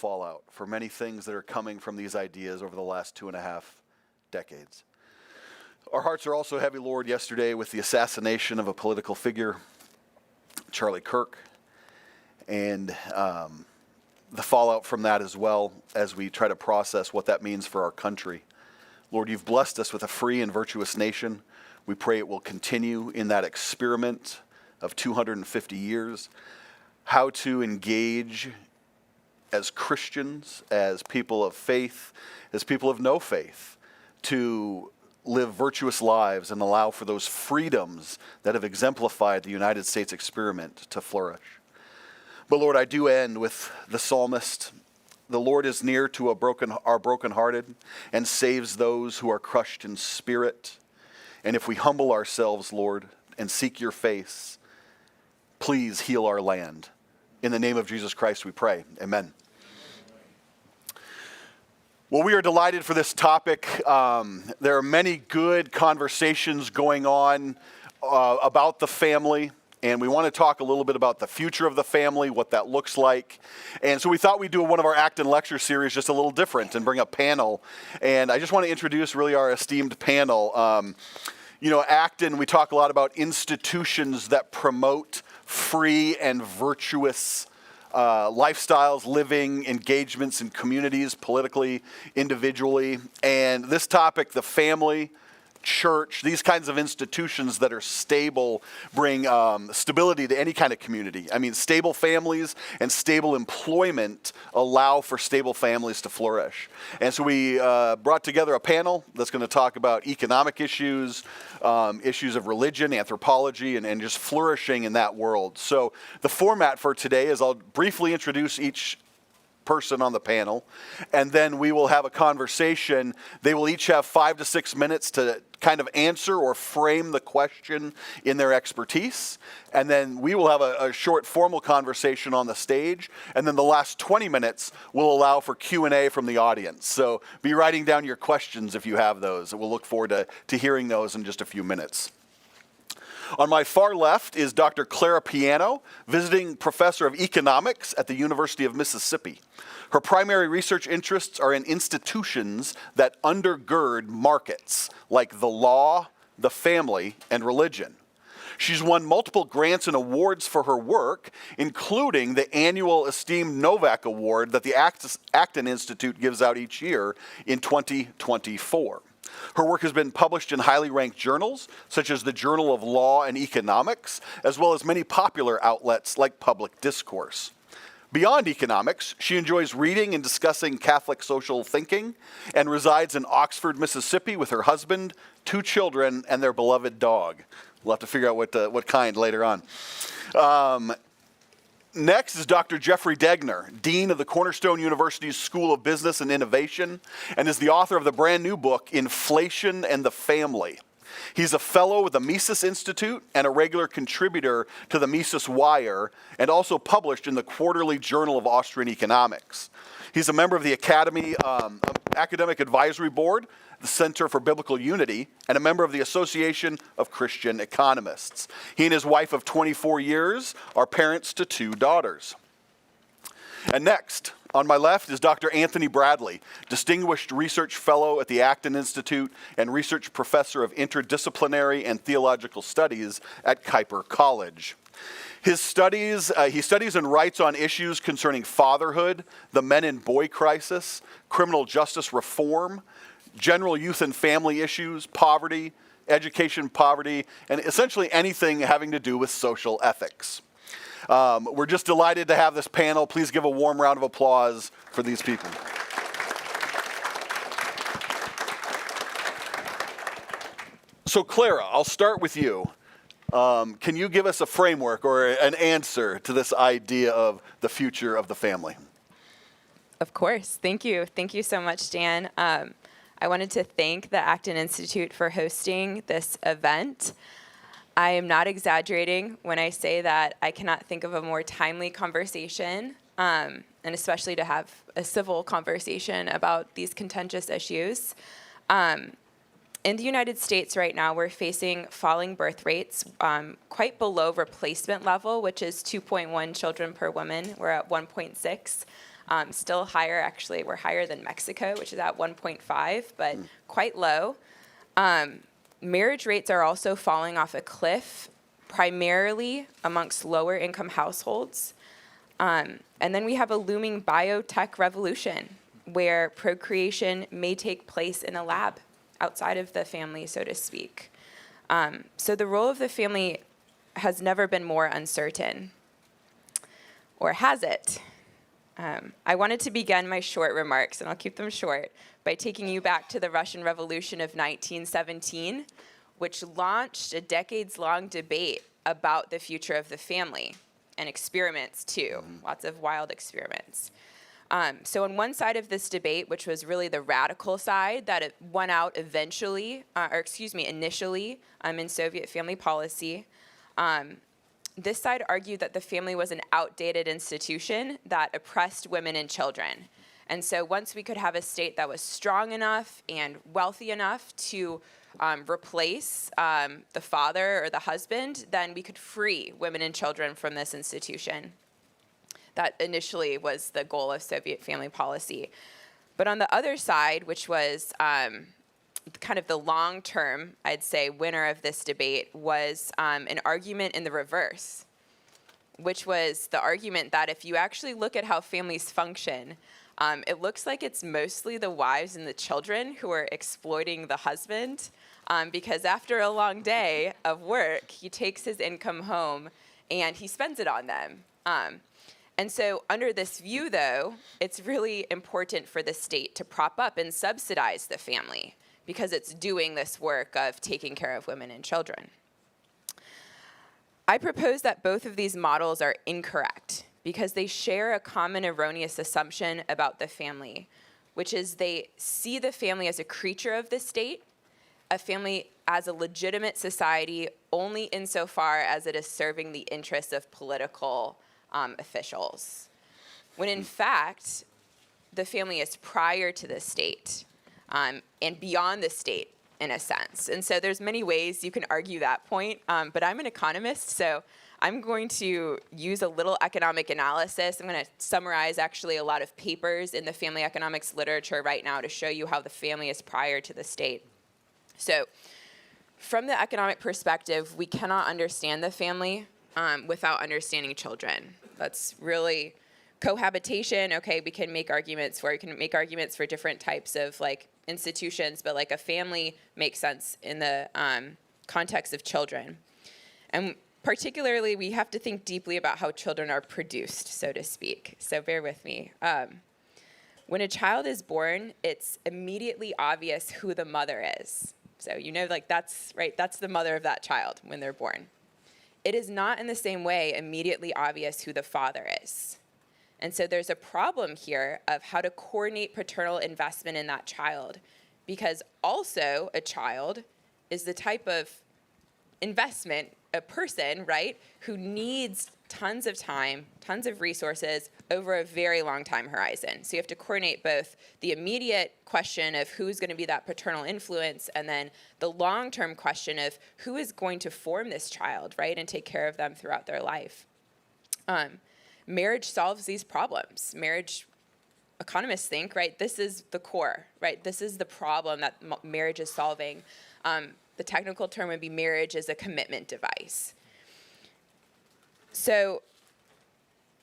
fallout for many things that are coming from these ideas over the last 2.5 decades. Our hearts are also heavy, Lord, yesterday with the assassination of a political figure, Charlie Kirk, and the fallout from that as well as we try to process what that means for our country. Lord, you've blessed us with a free and virtuous nation. We pray it will continue in that experiment of 250 years, how to engage as Christians, as people of faith, as people of no faith, to live virtuous lives and allow for those freedoms that have exemplified the United States experiment to flourish. But Lord, I do end with the psalmist. The Lord is near to our brokenhearted and saves those who are crushed in spirit. And if we humble ourselves, Lord, and seek your face, please heal our land. In the name of Jesus Christ we pray. Amen. Well, we are delighted for this topic. There are many good conversations going on about the family, and we want to talk a little bit about the future of the family, what that looks like. And so we thought we'd do one of our Acton lecture series just a little different and bring a panel. And I just want to introduce really our esteemed panel. Acton, we talk a lot about institutions that promote free and virtuous lifestyles, living, engagements in communities, politically, individually. And this topic, the family, church, these kinds of institutions that are stable bring stability to any kind of community. I mean, stable families and stable employment allow for stable families to flourish. And so we brought together a panel that's going to talk about economic issues, issues of religion, anthropology, and just flourishing in that world. So the format for today is I'll briefly introduce each person on the panel, and then we will have a conversation. They will each have 5 to 6 minutes to kind of answer or frame the question in their expertise, and then we will have a short formal conversation on the stage, and then the last 20 minutes will allow for Q&A from the audience. So be writing down your questions if you have those, and we'll look forward to hearing those in just a few minutes. On my far left is Dr. Clara Piano, visiting professor of economics at the University of Mississippi. Her primary research interests are in institutions that undergird markets, like the law, the family, and religion. She's won multiple grants and awards for her work, including the annual esteemed Novak Award that the Acton Institute gives out each year in 2024. Her work has been published in highly ranked journals, such as the Journal of Law and Economics, as well as many popular outlets like Public Discourse. Beyond economics, she enjoys reading and discussing Catholic social thinking and resides in Oxford, Mississippi with her husband, 2 children, and their beloved dog. We'll have to figure out what kind later on. Next is Dr. Jeffery Degner, Dean of the Cornerstone University's School of Business and Innovation, and is the author of the brand new book, Inflation and the Family. He's a fellow with the Mises Institute and a regular contributor to the Mises Wire, and also published in the Quarterly Journal of Austrian Economics. He's a member of the Academic Advisory Board, the Center for Biblical Unity, and a member of the Association of Christian Economists. He and his wife of 24 years are parents to 2 daughters. And next, on my left is Dr. Anthony Bradley, Distinguished Research Fellow at the Acton Institute and Research Professor of Interdisciplinary and Theological Studies at Kuyper College. He studies and writes on issues concerning fatherhood, the men and boy crisis, criminal justice reform, general youth and family issues, poverty, education poverty, and essentially anything having to do with social ethics. We're just delighted to have this panel. Please give a warm round of applause for these people. So Clara, I'll start with you. Can you give us a framework or an answer to this idea of the future of the family? Of course. Thank you. Thank you so much, Dan. I wanted to thank the Acton Institute for hosting this event. I am not exaggerating when I say that I cannot think of a more timely conversation, and especially to have a civil conversation about these contentious issues. In the United States right now, we're facing falling birth rates quite below replacement level, which is 2.1 children per woman. We're at 1.6. Still higher, actually. We're higher than Mexico, which is at 1.5, but quite low. Marriage rates are also falling off a cliff, primarily amongst lower income households. And then we have a looming biotech revolution where procreation may take place in a lab outside of the family, so to speak. So the role of the family has never been more uncertain. Or has it? I wanted to begin my short remarks, and I'll keep them short, by taking you back to the Russian Revolution of 1917, which launched a decades-long debate about the future of the family, and experiments too, lots of wild experiments. So on one side of this debate, which was really the radical side that it won out initially in Soviet family policy, this side argued that the family was an outdated institution that oppressed women and children. And so once we could have a state that was strong enough and wealthy enough to replace the father or the husband, then we could free women and children from this institution. That initially was the goal of Soviet family policy. But on the other side, which was kind of the long-term, I'd say, winner of this debate, was an argument in the reverse, which was the argument that if you actually look at how families function, it looks like it's mostly the wives and the children who are exploiting the husband, because after a long day of work, he takes his income home and he spends it on them. And so under this view, though, it's really important for the state to prop up and subsidize the family because it's doing this work of taking care of women and children. I propose that both of these models are incorrect because they share a common erroneous assumption about the family, which is they see the family as a creature of the state, a family as a legitimate society only insofar as it is serving the interests of political officials, when in fact, the family is prior to the state and beyond the state in a sense. And so there's many ways you can argue that point, but I'm an economist, so I'm going to use a little economic analysis. I'm going to summarize actually a lot of papers in the family economics literature right now to show you how the family is prior to the state. So from the economic perspective, we cannot understand the family without understanding children. That's really cohabitation. Okay, we can make arguments for. You can make arguments for different types of like institutions, but like a family makes sense in the context of children. And particularly, we have to think deeply about how children are produced, so to speak. So bear with me. When a child is born, it's immediately obvious who the mother is. So you know, like that's the mother of that child when they're born. It is not in the same way immediately obvious who the father is. And so there's a problem here of how to coordinate paternal investment in that child, because also a child is the type of investment, a person, right, who needs tons of time, tons of resources over a very long time horizon. So you have to coordinate both the immediate question of who's going to be that paternal influence and then the long-term question of who is going to form this child, right, and take care of them throughout their life. Marriage solves these problems. Marriage, economists think, right, this is the core, right? This is the problem that marriage is solving. The technical term would be marriage is a commitment device. So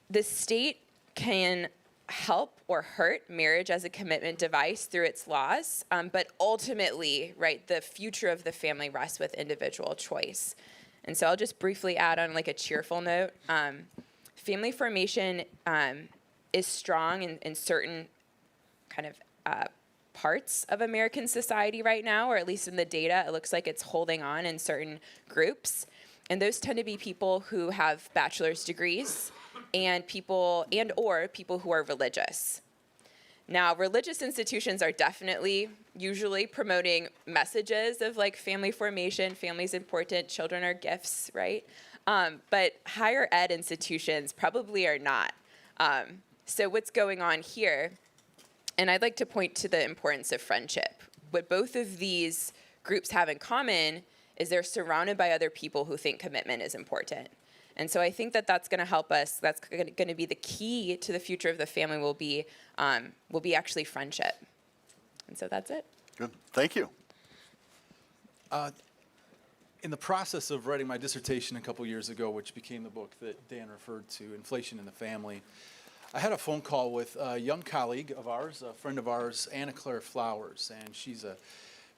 the state can help or hurt marriage as a commitment device through its laws, but ultimately, right, the future of the family rests with individual choice. And so I'll just briefly add on like a cheerful note. Family formation is strong in certain kind of parts of American society right now, or at least in the data, it looks like it's holding on in certain groups. And those tend to be people who have bachelor's degrees and people who are religious. Now, religious institutions are definitely usually promoting messages of like family formation, family's important, children are gifts, right? But higher ed institutions probably are not. So what's going on here, and I'd like to point to the importance of friendship. What both of these groups have in common is they're surrounded by other people who think commitment is important. And so I think that that's going to help us. That's going to be the key to the future of the family will be actually friendship. And so that's it. Good. Thank you. In the process of writing my dissertation a couple years ago, which became the book that Dan referred to, Inflation in the Family, I had a phone call with a young colleague of ours, a friend of ours, Clara Flowers, and she's a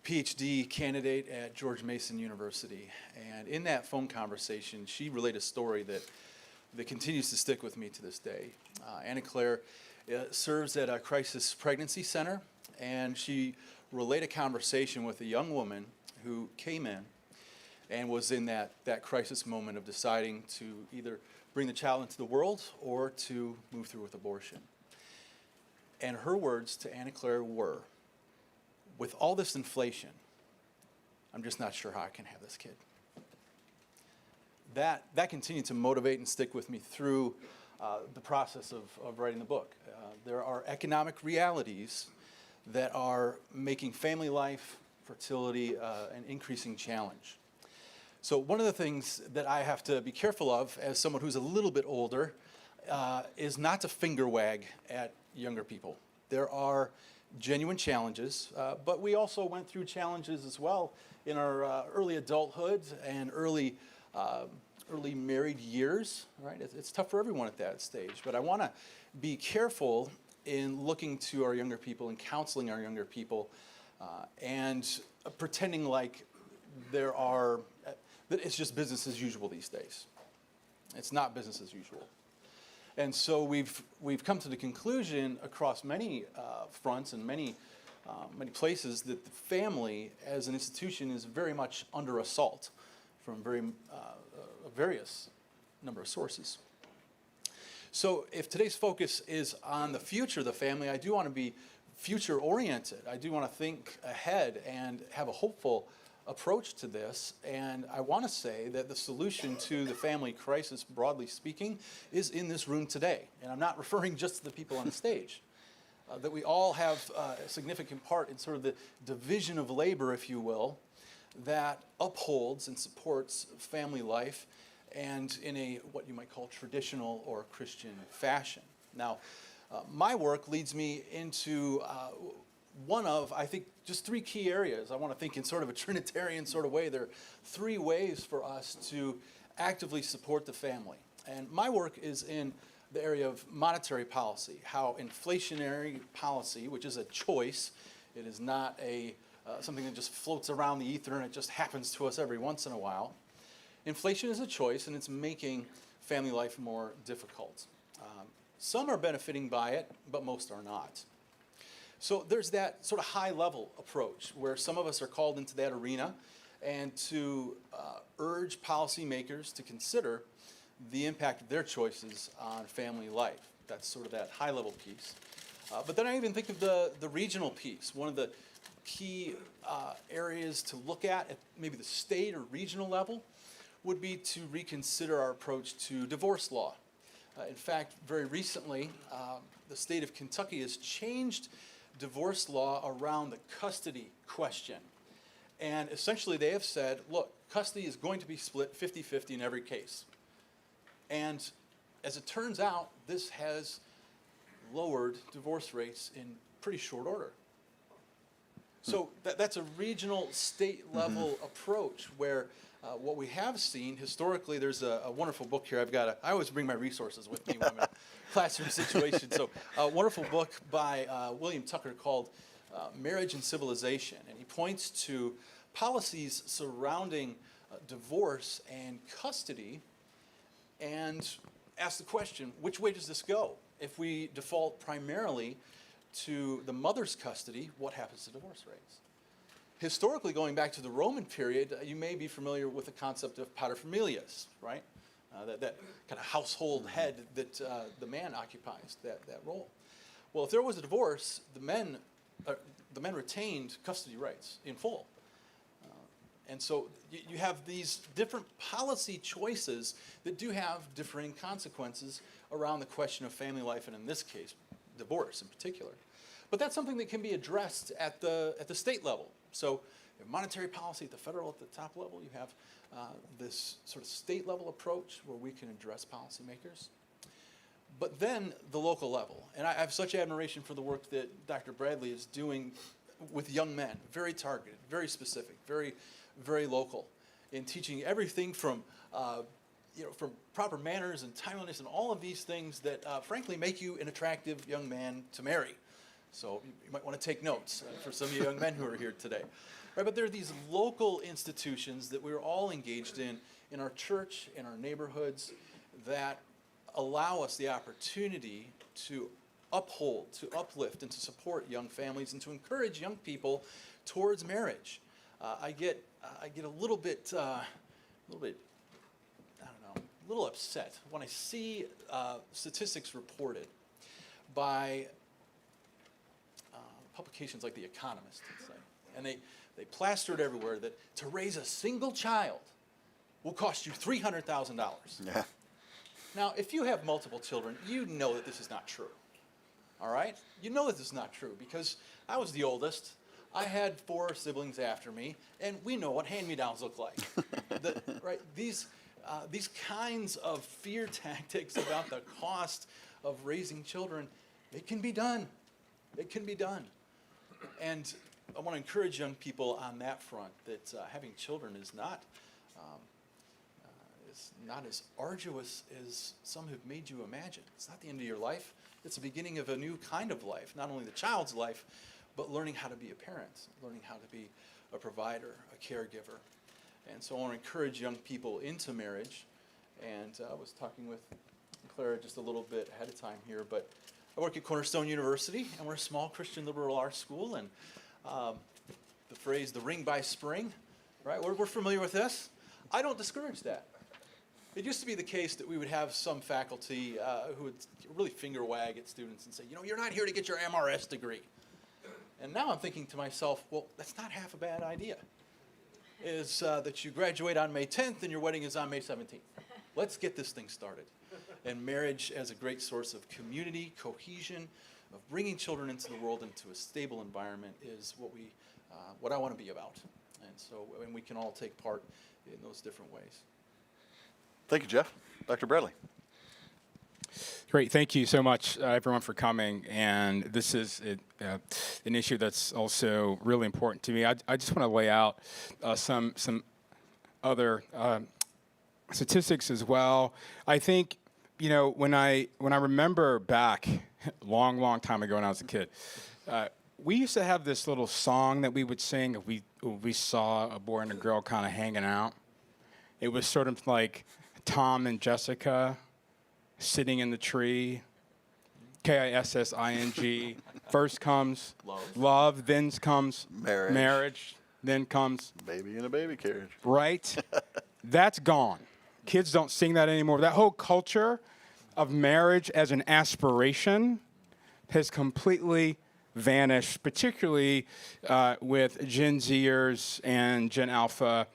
PhD candidate at George Mason University. And in that phone conversation, she relayed a story that continues to stick with me to this day. Clara serves at a crisis pregnancy center, and she relayed a conversation with a young woman who came in and was in that crisis moment of deciding to either bring the child into the world or to move through with abortion. And her words to Clara were, "With all this inflation, I'm just not sure how I can have this kid." That continued to motivate and stick with me through the process of writing the book. There are economic realities that are making family life, fertility, an increasing challenge. So one of the things that I have to be careful of as someone who's a little bit older is not to finger wag at younger people. There are genuine challenges, but we also went through challenges as well in our early adulthood and early married years, right? It's tough for everyone at that stage, but I want to be careful in looking to our younger people and counseling our younger people and pretending like that it's just business as usual these days. It's not business as usual. And so we've come to the conclusion across many fronts and many places that the family as an institution is very much under assault from a various number of sources. So if today's focus is on the future of the family, I do want to be future oriented. I do want to think ahead and have a hopeful approach to this, and I want to say that the solution to the family crisis, broadly speaking, is in this room today. And I'm not referring just to the people on the stage. That we all have a significant part in sort of the division of labor, if you will, that upholds and supports family life, and in a what you might call traditional or Christian fashion. Now, my work leads me into one of, I think, just three key areas. I want to think in sort of a Trinitarian sort of way. There are three ways for us to actively support the family. And my work is in the area of monetary policy, how inflationary policy, which is a choice, it is not something that just floats around the ether and it just happens to us every once in a while. Inflation is a choice, and it's making family life more difficult. Some are benefiting by it, but most are not. So there's that sort of high-level approach where some of us are called into that arena and to urge policymakers to consider the impact of their choices on family life. That's sort of that high-level piece. But then I even think of the regional piece. One of the key areas to look at maybe the state or regional level would be to reconsider our approach to divorce law. In fact, very recently, the state of Kentucky has changed divorce law around the custody question. And essentially they have said, look, custody is going to be split 50-50 in every case. And as it turns out, this has lowered divorce rates in pretty short order. So that's a regional, state-level approach where what we have seen historically, there's a wonderful book here. I always bring my resources with me when I'm in a classroom situation. So a wonderful book by William Tucker called Marriage and Civilization. And he points to policies surrounding divorce and custody and asks the question, which way does this go? If we default primarily to the mother's custody, what happens to divorce rates? Historically, going back to the Roman period, you may be familiar with the concept of paterfamilias, right? That kind of household head that the man occupies, that role. Well, if there was a divorce, the men retained custody rights in full. And so you have these different policy choices that do have differing consequences around the question of family life, and in this case, divorce in particular. But that's something that can be addressed at the state level. So you have monetary policy at the federal, at the top level. You have this sort of state level approach where we can address policymakers. But then the local level. And I have such admiration for the work that Dr. Bradley is doing with young men, very targeted, very specific, very, very local, in teaching everything from from proper manners and timeliness and all of these things that frankly make you an attractive young man to marry. So you might want to take notes for some of you young men who are here today. Right, but there are these local institutions that we're all engaged in our church, in our neighborhoods, that allow us the opportunity to uphold, to uplift, and to support young families and to encourage young people towards marriage. I get a little bit, I don't know, a little upset when I see statistics reported by publications like The Economist, let's say, and they plaster it everywhere that to raise a single child will cost you $300,000. Yeah. Now, if you have multiple children, you know that this is not true. All right? You know that this is not true because I was the oldest. I had 4 siblings after me, and we know what hand-me-downs look like. Right? These kinds of fear tactics about the cost of raising children, it can be done. It can be done. And I want to encourage young people on that front that having children is not as arduous as some have made you imagine. It's not the end of your life. It's the beginning of a new kind of life, not only the child's life, but learning how to be a parent, learning how to be a provider, a caregiver. And so I want to encourage young people into marriage. And I was talking with Clara just a little bit ahead of time here, but I work at Cornerstone University, and we're a small Christian liberal arts school, and the phrase, the ring by spring, right? We're familiar with this. I don't discourage that. It used to be the case that we would have some faculty who would really finger wag at students and say, you're not here to get your MRS degree. And now I'm thinking to myself, well, that's not half a bad idea. Is that you graduate on May 10th and your wedding is on May 17th. Let's get this thing started. And marriage as a great source of community, cohesion, of bringing children into the world, into a stable environment is what I want to be about. And we can all take part in those different ways. Thank you, Jeff. Dr. Bradley. Great. Thank you so much, everyone, for coming. And this is an issue that's also really important to me. I just want to lay out some other statistics as well. I think, when I remember back long time ago when I was a kid, we used to have this little song that we would sing if we saw a boy and a girl kind of hanging out. It was sort of like Tom and Jessica sitting in the tree, K-I-S-S-I-N-G. First comes love, then comes marriage, then comes baby in a baby carriage. Right? That's gone. Kids don't sing that anymore. That whole culture of marriage as an aspiration has completely vanished, particularly with Gen Zers and Gen Alpha.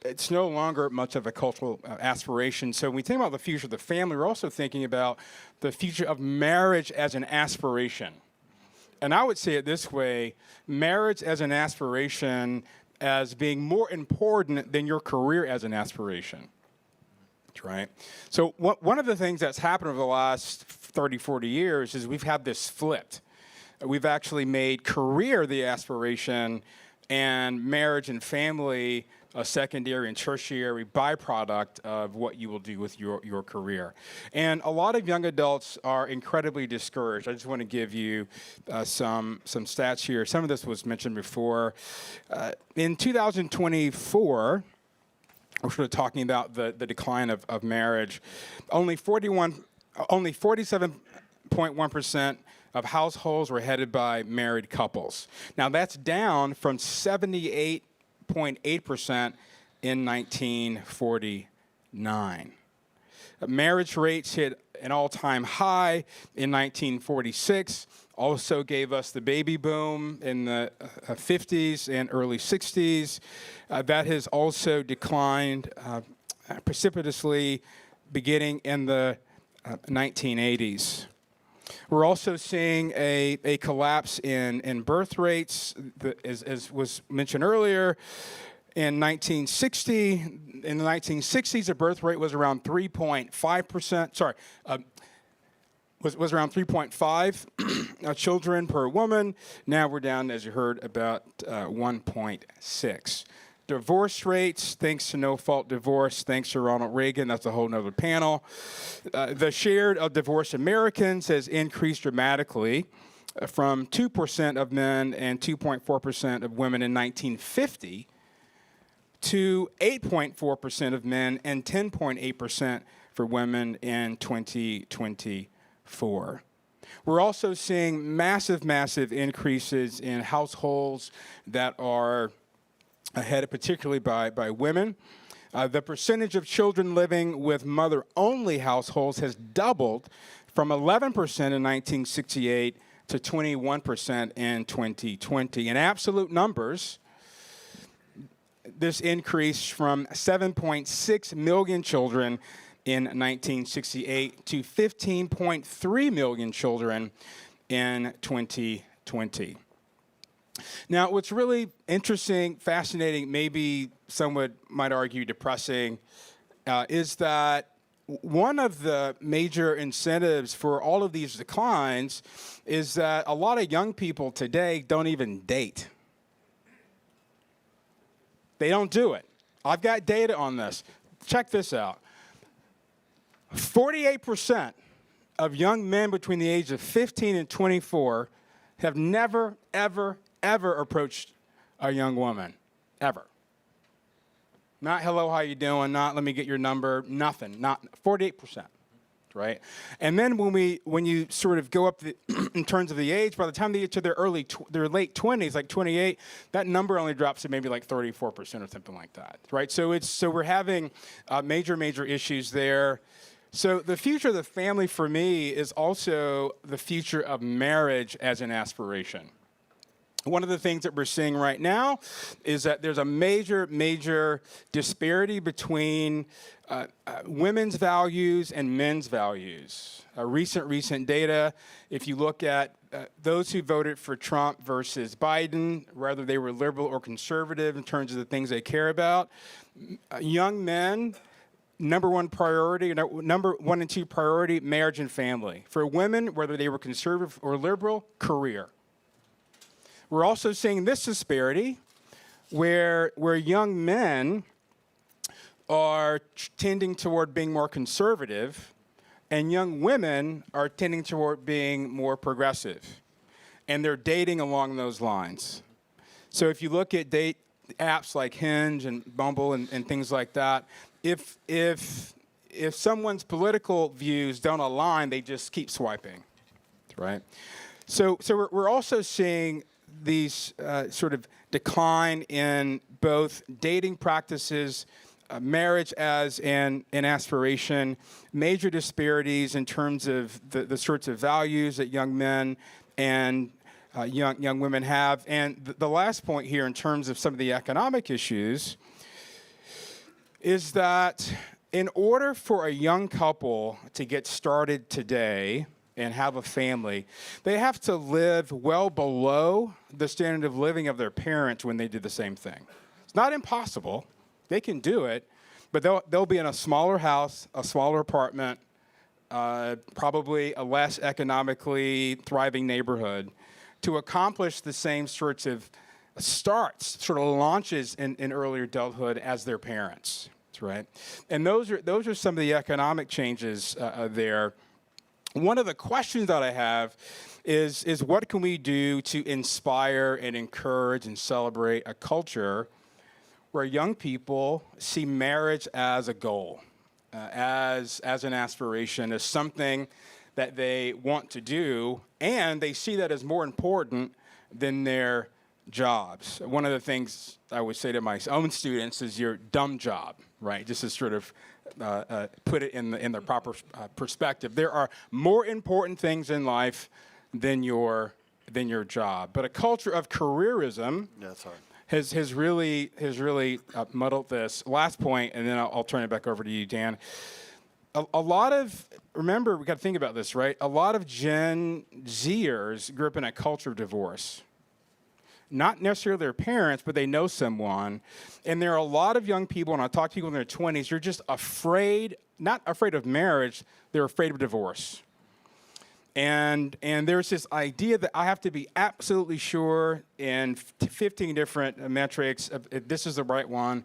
It's no longer much of a cultural aspiration. So when we think about the future of the family, we're also thinking about the future of marriage as an aspiration. And I would say it this way, marriage as an aspiration as being more important than your career as an aspiration. Right? So one of the things that's happened over the last 30, 40 years is we've had this flipped. We've actually made career the aspiration and marriage and family a secondary and tertiary byproduct of what you will do with your career. And a lot of young adults are incredibly discouraged. I just want to give you some stats here. Some of this was mentioned before. In 2024, we're sort of talking about the decline of marriage. Only 47.1% of households were headed by married couples. Now that's down from 78.8% in 1949. Marriage rates hit an all-time high in 1946, also gave us the baby boom in the 50s and early 60s. That has also declined precipitously beginning in the 1980s. We're also seeing a collapse in birth rates, as was mentioned earlier. In 1960, in the 1960s, the birth rate was around 3.5%. Sorry, was around 3.5 children per woman. Now we're down, as you heard, about 1.6. Divorce rates, thanks to no-fault divorce, thanks to Ronald Reagan, that's a whole nother panel. The share of divorced Americans has increased dramatically from 2% of men and 2.4% of women in 1950 to 8.4% of men and 10.8% for women in 2024. We're also seeing massive, massive increases in households that are headed particularly by women. The percentage of children living with mother-only households has doubled from 11% in 1968 to 21% in 2020. In absolute numbers, this increased from 7.6 million children in 1968 to 15.3 million children in 2020. Now, what's really interesting, fascinating, maybe some might argue depressing, is that one of the major incentives for all of these declines is that a lot of young people today don't even date. They don't do it. I've got data on this. Check this out. 48% of young men between the age of 15 and 24 have never, ever approached a young woman, ever. Not hello, how you doing? Not let me get your number. Nothing. Not 48%, right? And then when you sort of go up in terms of the age, by the time they get to their late 20s, like 28, that number only drops to maybe like 34% or something like that, right? So we're having major issues there. So the future of the family for me is also the future of marriage as an aspiration. One of the things that we're seeing right now is that there's a major disparity between women's values and men's values. Recent data, if you look at those who voted for Trump versus Biden, whether they were liberal or conservative in terms of the things they care about, young men, number one and two priority, marriage and family. For women, whether they were conservative or liberal, career. We're also seeing this disparity where young men are tending toward being more conservative and young women are tending toward being more progressive. And they're dating along those lines. So if you look at date apps like Hinge and Bumble and things like that, if someone's political views don't align, they just keep swiping, right? So we're also seeing these sort of decline in both dating practices, marriage as an aspiration, major disparities in terms of the sorts of values that young men and young women have. And the last point here in terms of some of the economic issues is that in order for a young couple to get started today and have a family, they have to live well below the standard of living of their parents when they do the same thing. It's not impossible. They can do it, but they'll be in a smaller house, a smaller apartment, probably a less economically thriving neighborhood to accomplish the same sorts of starts, sort of launches in early adulthood as their parents, right? And those are some of the economic changes there. One of the questions that I have is what can we do to inspire and encourage and celebrate a culture where young people see marriage as a goal, as an aspiration, as something that they want to do, and they see that as more important than their jobs. One of the things I would say to my own students is your dumb job, right? Just to sort of put it in the proper perspective. There are more important things in life than your job. But a culture of careerism has really muddled this. Last point, and then I'll turn it back over to you, Dan. a lot of, remember, we got to think about this, right? A lot of Gen Zers grew up in a culture of divorce. Not necessarily their parents, but they know someone. And there are a lot of young people, and I talk to people in their 20s, they're just afraid, not afraid of marriage, they're afraid of divorce. And there's this idea that I have to be absolutely sure in 15 different metrics if this is the right one,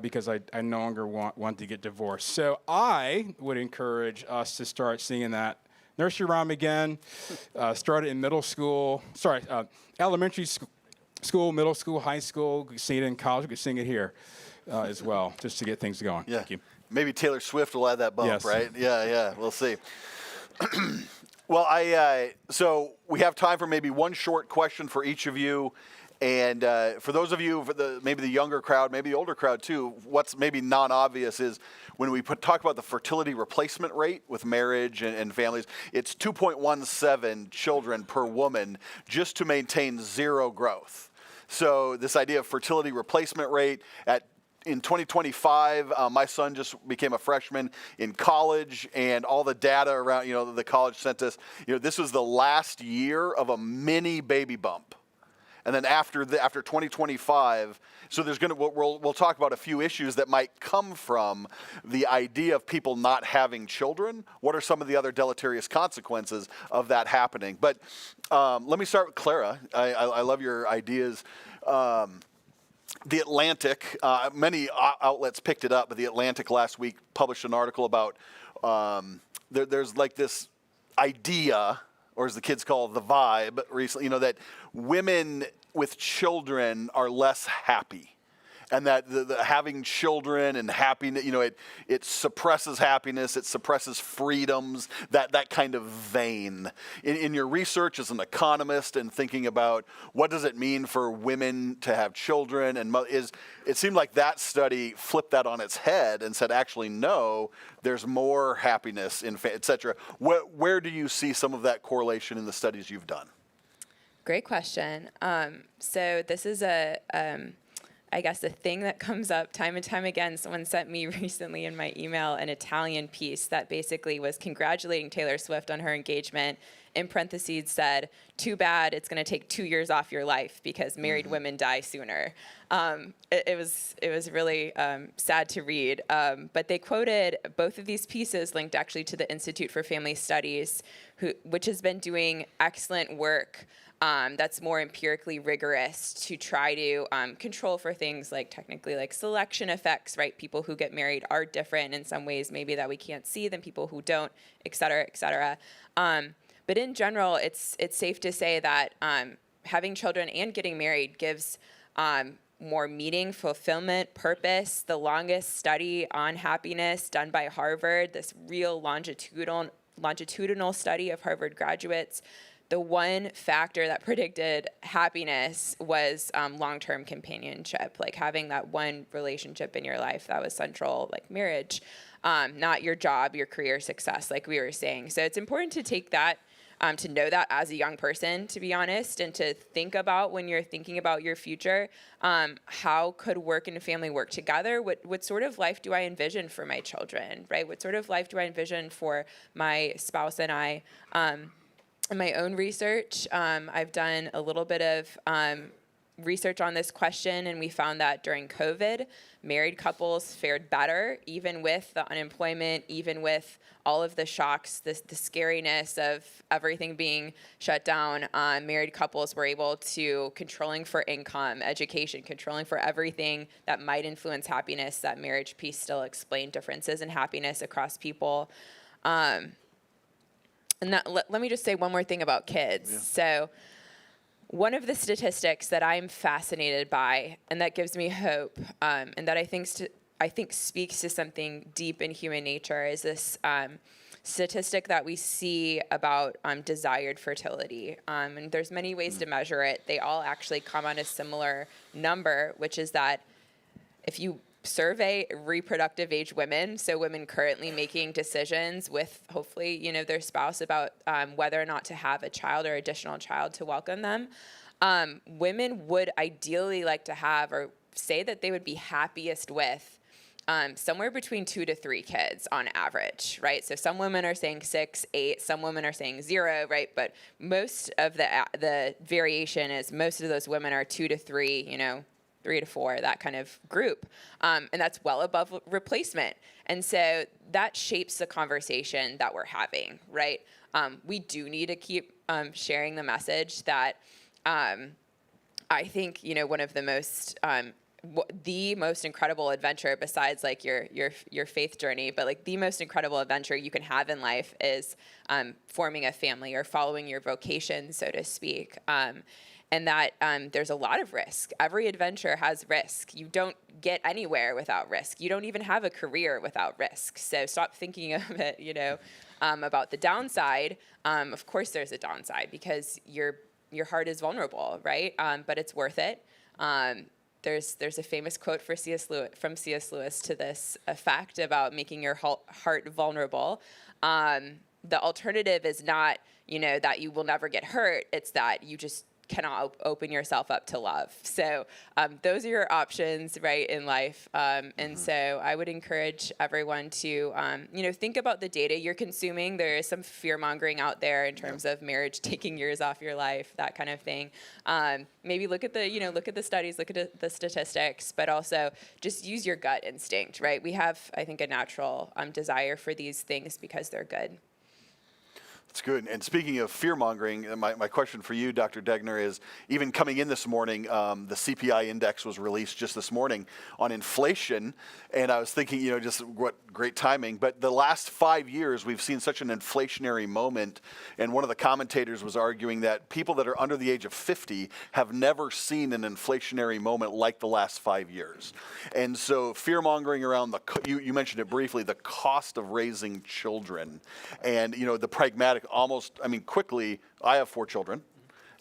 because I no longer want to get divorced. So I would encourage us to start singing that nursery rhyme again. Started in middle school, elementary school, middle school, high school. We could sing it in college. We could sing it here as well, just to get things going. Yeah. Thank you. Maybe Taylor Swift will add that bump, Yes. right? Yeah, we'll see. Well, so we have time for maybe one short question for each of you. And for those of you, maybe the younger crowd, maybe the older crowd too, what's maybe non-obvious is when we talk about the fertility replacement rate with marriage and families, it's 2.17 children per woman just to maintain zero growth. So this idea of fertility replacement rate in 2025, my son just became a freshman in college, and all the data around, the college sent us, this was the last year of a mini baby bump. And then after 2025, so there's we'll talk about a few issues that might come from the idea of people not having children. What are some of the other deleterious consequences of that happening? But let me start with Clara. I love your ideas. The Atlantic, many outlets picked it up, but The Atlantic last week published an article about there's like this idea, or as the kids call it, the vibe recently, that women with children are less happy. And that the having children and happiness, it suppresses happiness, it suppresses freedoms, that kind of vein. In your research as an economist and thinking about what does it mean for women to have children, and it seemed like that study flipped that on its head and said, actually, no, there's more happiness, et cetera. Where do you see some of that correlation in the studies you've done? Great question. So this is I guess the thing that comes up time and time again. Someone sent me recently in my email an Italian piece that basically was congratulating Taylor Swift on her engagement. In parentheses said, too bad it's going to take 2 years off your life because married women die sooner. It was really sad to read. But they quoted both of these pieces linked actually to the Institute for Family Studies, which has been doing excellent work that's more empirically rigorous to try to control for things like technically like selection effects, right? People who get married are different in some ways maybe that we can't see than people who don't, et cetera, et cetera. But in general, it's safe to say that having children and getting married gives more meaning, fulfillment, purpose. The longest study on happiness done by Harvard, this real longitudinal study of Harvard graduates, the one factor that predicted happiness was long-term companionship, like having that one relationship in your life that was central, like marriage, not your job, your career success, like we were saying. So it's important to take that, to know that as a young person, to be honest, and to think about when you're thinking about your future, how could work and family work together? What sort of life do I envision for my children, right? What sort of life do I envision for my spouse and I? In my own research, I've done a little bit of research on this question, and we found that during COVID, married couples fared better, even with the unemployment, even with all of the shocks, the scariness of everything being shut down. Married couples were able to, controlling for income, education, controlling for everything that might influence happiness. That marriage piece still explained differences in happiness across people. And let me just say one more thing about kids. Yeah. So one of the statistics that I'm fascinated by and that gives me hope and that I think speaks to something deep in human nature is this statistic that we see about desired fertility. And there's many ways to measure it. They all actually come on a similar number, which is that if you survey reproductive age women, so women currently making decisions with hopefully their spouse about whether or not to have a child or additional child to welcome them, women would ideally like to have or say that they would be happiest with somewhere between 2 to 3 kids on average, right? So some women are saying 6, 8, some women are saying 0, right? But most of the variation is most of those women are 2 to 3, 3 to 4, that kind of group. And that's well above replacement. And so that shapes the conversation that we're having, right? We do need to keep sharing the message that I think, one of the most incredible adventure, besides like your faith journey, but like the most incredible adventure you can have in life is forming a family or following your vocation, so to speak. And that there's a lot of risk. Every adventure has risk. You don't get anywhere without risk. You don't even have a career without risk. So stop thinking of it, about the downside. Of course, there's a downside because your heart is vulnerable, right? But it's worth it. There's a famous quote from C.S. Lewis to this effect about making your heart vulnerable. The alternative is not, that you will never get hurt. It's that you just cannot open yourself up to love. So those are your options, right, in life. And so I would encourage everyone to, think about the data you're consuming. There is some fear-mongering out there in terms of marriage taking years off your life, that kind of thing. Maybe look at the studies, look at the statistics, but also just use your gut instinct, right? We have, I think, a natural desire for these things because they're good. That's good. And speaking of fear-mongering, my question for you, Dr. Degner, is even coming in this morning, the CPI index was released just this morning on inflation. And I was thinking, just what great timing. But the last 5 years, we've seen such an inflationary moment. And one of the commentators was arguing that people that are under the age of 50 have never seen an inflationary moment like the last 5 years. And so fear-mongering around you mentioned it briefly, the cost of raising children and, the pragmatic quickly, I have 4 children,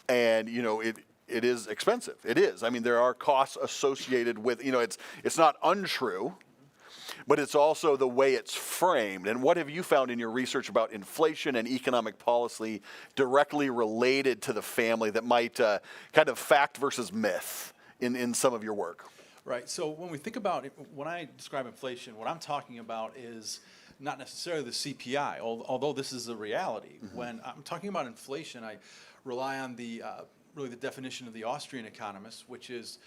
and, it is expensive. It is. There are costs associated with, it's not untrue, but it's also the way it's framed. And what have you found in your research about inflation and economic policy directly related to the family that might kind of fact versus myth in some of your work? Right. So when we think about it, when I describe inflation, what I'm talking about is not necessarily the CPI, although this is a reality. Mm-hmm. When I'm talking about inflation, I rely on the definition of the Austrian economist, which is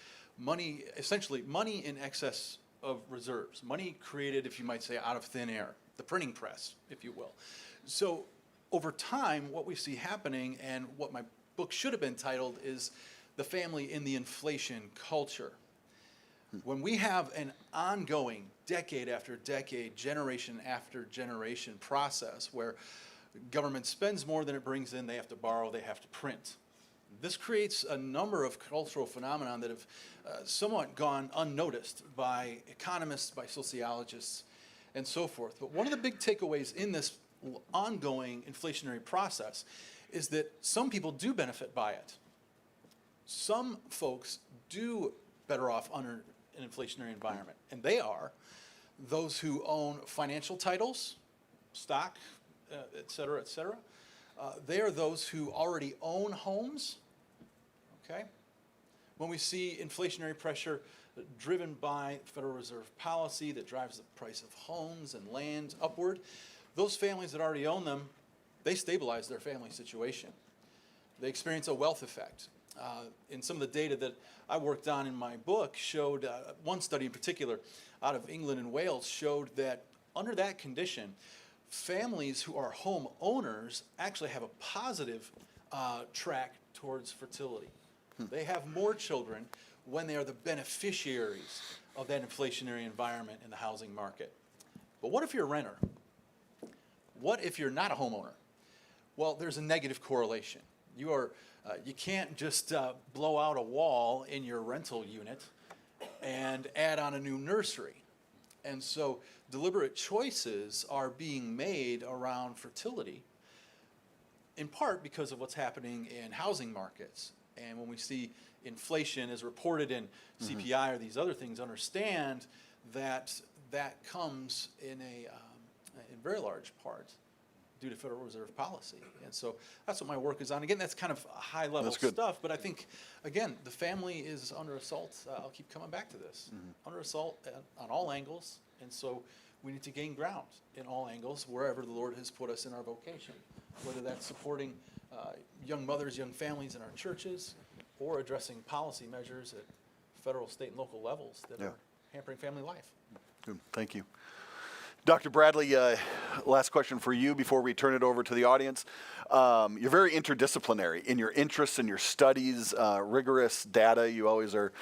essentially money in excess of reserves, money created, if you might say, out of thin air, the printing press, if you will. So over time, what we see happening, and what my book should have been titled, is The Family in the Inflation Culture. When we have an ongoing, decade after decade, generation after generation process where government spends more than it brings in, they have to borrow, they have to print. This creates a number of cultural phenomena that have somewhat gone unnoticed by economists, by sociologists, and so forth. But one of the big takeaways in this ongoing inflationary process is that some people do benefit by it. Some folks do better off under an inflationary environment, and they are those who own financial titles, stock, et cetera, et cetera. They are those who already own homes, okay? When we see inflationary pressure driven by Federal Reserve policy that drives the price of homes and land upward, those families that already own them, they stabilize their family situation. They experience a wealth effect. In some of the data that I worked on in my book showed, one study in particular out of England and Wales showed that under that condition, families who are home owners actually have a positive track towards fertility. They have more children when they are the beneficiaries of that inflationary environment in the housing market. But what if you're a renter? What if you're not a homeowner? Well, there's a negative correlation. You can't just blow out a wall in your rental unit and add on a new nursery. And so deliberate choices are being made around fertility, in part because of what's happening in housing markets. And when we see inflation as reported in CPI or these other things, understand that that comes in very large part due to Federal Reserve policy. And so that's what my work is on. Again, that's kind of high-level stuff, but I think, again, the family is under assault. I'll keep coming back to this. Under assault on all angles And so we need to gain ground in all angles, wherever the Lord has put us in our vocation, whether that's supporting young mothers, young families in our churches, or addressing policy measures at federal, state, and local levels that are hampering family life. Good. Thank you. Dr. Bradley, last question for you before we turn it over to the audience. You're very interdisciplinary in your interests and your studies, rigorous data. You always are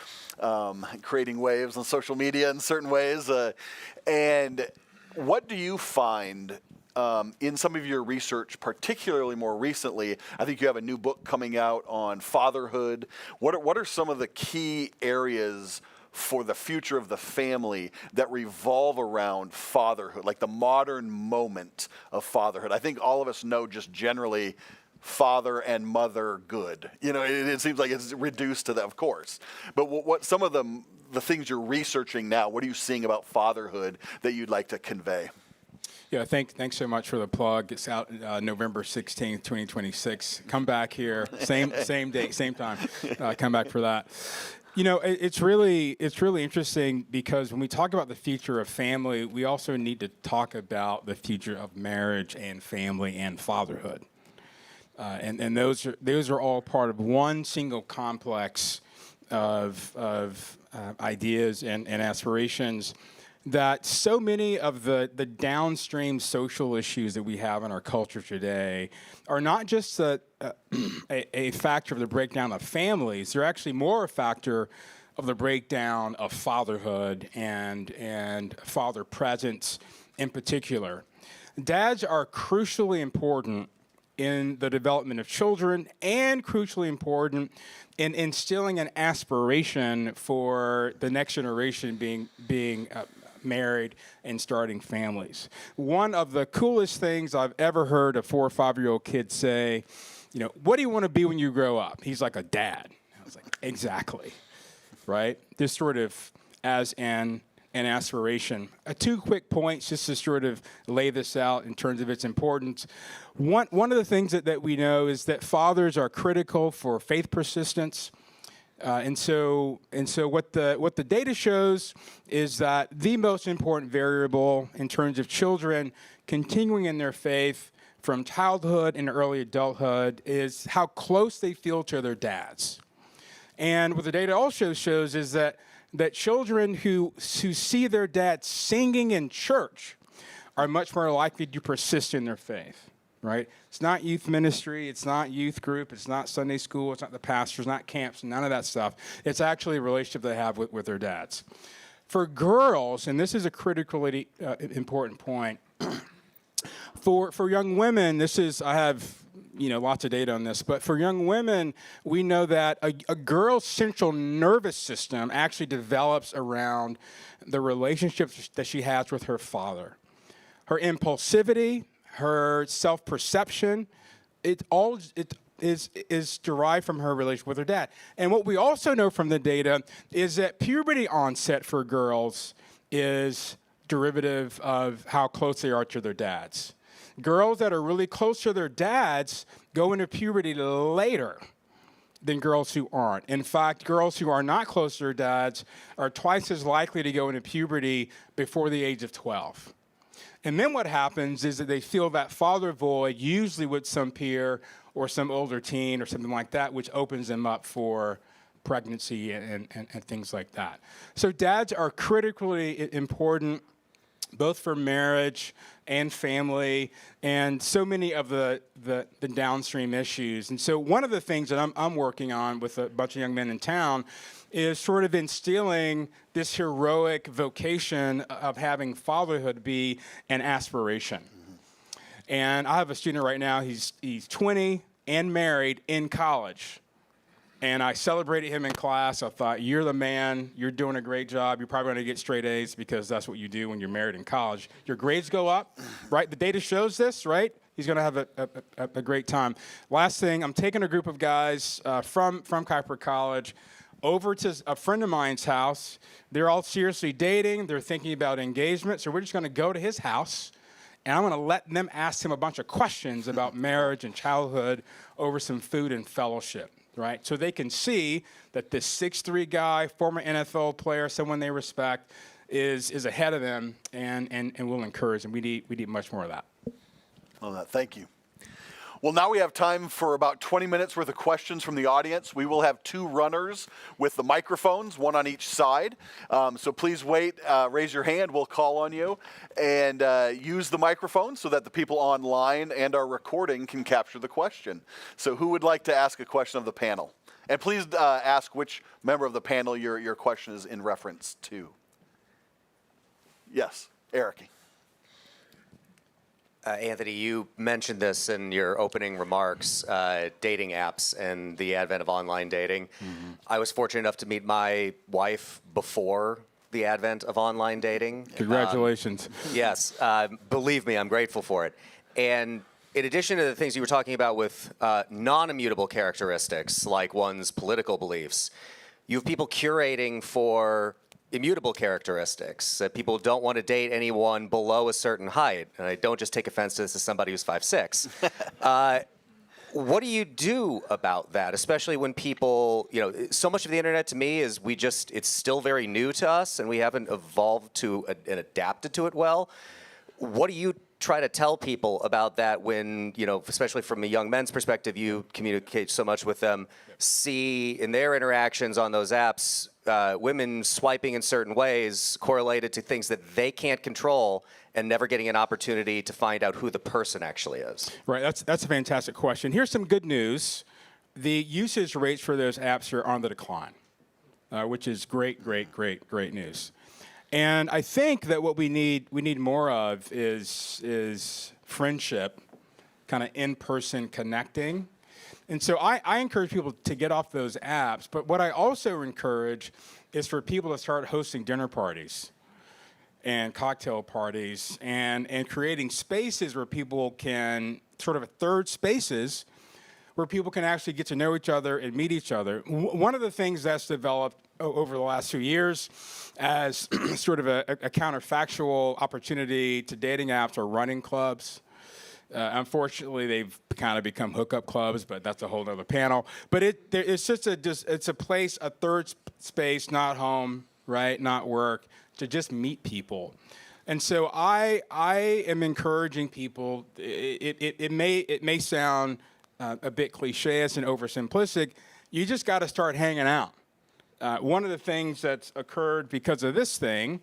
creating waves on social media in certain ways. And what do you find in some of your research, particularly more recently? I think you have a new book coming out on fatherhood. What are some of the key areas for the future of the family that revolve around fatherhood, like the modern moment of fatherhood? I think all of us know just generally father and mother good. You know, it seems like it's reduced to that, of course. But what some of the things you're researching now, what are you seeing about fatherhood that you'd like to convey? Yeah, thanks so much for the plug. It's out November 16th, 2026. Come back here, same date, same time. Come back for that. You know, it's really interesting because when we talk about the future of family, we also need to talk about the future of marriage and family and fatherhood. And those are all part of one single complex of ideas and aspirations that so many of the downstream social issues that we have in our culture today are not just a factor of the breakdown of families. They're actually more a factor of the breakdown of fatherhood and father presence in particular. Dads are crucially important in the development of children and crucially important in instilling an aspiration for the next generation being married and starting families. One of the coolest things I've ever heard a 4 or 5-year-old kid say, you know, what do you want to be when you grow up? He's like, a dad. I was like, exactly, right? This sort of as an aspiration. 2 quick points just to sort of lay this out in terms of its importance. One of the things that we know is that fathers are critical for faith persistence. And so what the data shows is that the most important variable in terms of children continuing in their faith from childhood and early adulthood is how close they feel to their dads. And what the data also shows is that children who see their dads singing in church are much more likely to persist in their faith. Right? It's not youth ministry, it's not youth group, it's not Sunday school, it's not the pastors, not camps, none of that stuff. It's actually a relationship they have with their dads. For girls, and this is a critically important point, for young women, I have lots of data on this, but for young women, we know that a girl's central nervous system actually develops around the relationship that she has with her father. Her impulsivity, her self-perception, it is derived from her relationship with her dad. And what we also know from the data is that puberty onset for girls is derivative of how close they are to their dads. Girls that are really close to their dads go into puberty later than girls who aren't. In fact, girls who are not close to their dads are twice as likely to go into puberty before the age of 12. And then what happens is that they feel that father void, usually with some peer or some older teen or something like that, which opens them up for pregnancy and things like that. So dads are critically important, both for marriage and family, and so many of the downstream issues. And so one of the things that I'm working on with a bunch of young men in town is sort of instilling this heroic vocation of having fatherhood be an aspiration. Mm-hmm. And I have a student right now, he's 20 and married in college. And I celebrated him in class. I thought, you're the man, you're doing a great job. You're probably gonna get straight A's because that's what you do when you're married in college. Your grades go up, right? The data shows this, right? He's gonna have a great time. Last thing, I'm taking a group of guys from Kuiper College over to a friend of mine's house. They're all seriously dating. They're thinking about engagement. So we're just going to go to his house, and I'm going to let them ask him a bunch of questions about marriage and childhood over some food and fellowship, right? So they can see that this 6'3" guy, former NFL player, someone they respect, is ahead of them and will encourage, and we need much more of that. Love that. Thank you. Well, now we have time for about 20 minutes worth of questions from the audience. We will have 2 runners with the microphones, 1 on each side. So please wait, raise your hand, we'll call on you, and use the microphone so that the people online and our recording can capture the question. So who would like to ask a question of the panel? And please ask which member of the panel your question is in reference to. Yes, Eric. Anthony, you mentioned this in your opening remarks, dating apps and the advent of online dating. Mm-hmm. I was fortunate enough to meet my wife before the advent of online dating. Congratulations. Yes, believe me, I'm grateful for it. And in addition to the things you were talking about with non-immutable characteristics, like one's political beliefs, you have people curating for immutable characteristics. People don't want to date anyone below a certain height. And I don't just take offense to this as somebody who's 5'6". What do you do about that, especially when people, so much of the internet to me is it's still very new to us and we haven't evolved to and adapted to it well. What do you try to tell people about that when, especially from a young men's perspective, you communicate so much with them, see in their interactions on those apps, women swiping in certain ways correlated to things that they can't control and never getting an opportunity to find out who the person actually is? Right, that's a fantastic question. Here's some good news. The usage rates for those apps are on the decline, which is great news. And I think that what we need more of is friendship, kind of in-person connecting. And so I encourage people to get off those apps. But what I also encourage is for people to start hosting dinner parties and cocktail parties and creating spaces where people can, sort of third spaces, where people can actually get to know each other and meet each other. One of the things that's developed over the last few years as sort of a counterfactual opportunity to dating apps are running clubs. Unfortunately, they've kind of become hookup clubs, but that's a whole other panel. But it's just it's a place, a third space, not home, right, not work, to just meet people. And so I am encouraging people. It may sound a bit cliché and oversimplistic. You just got to start hanging out. One of the things that's occurred because of this thing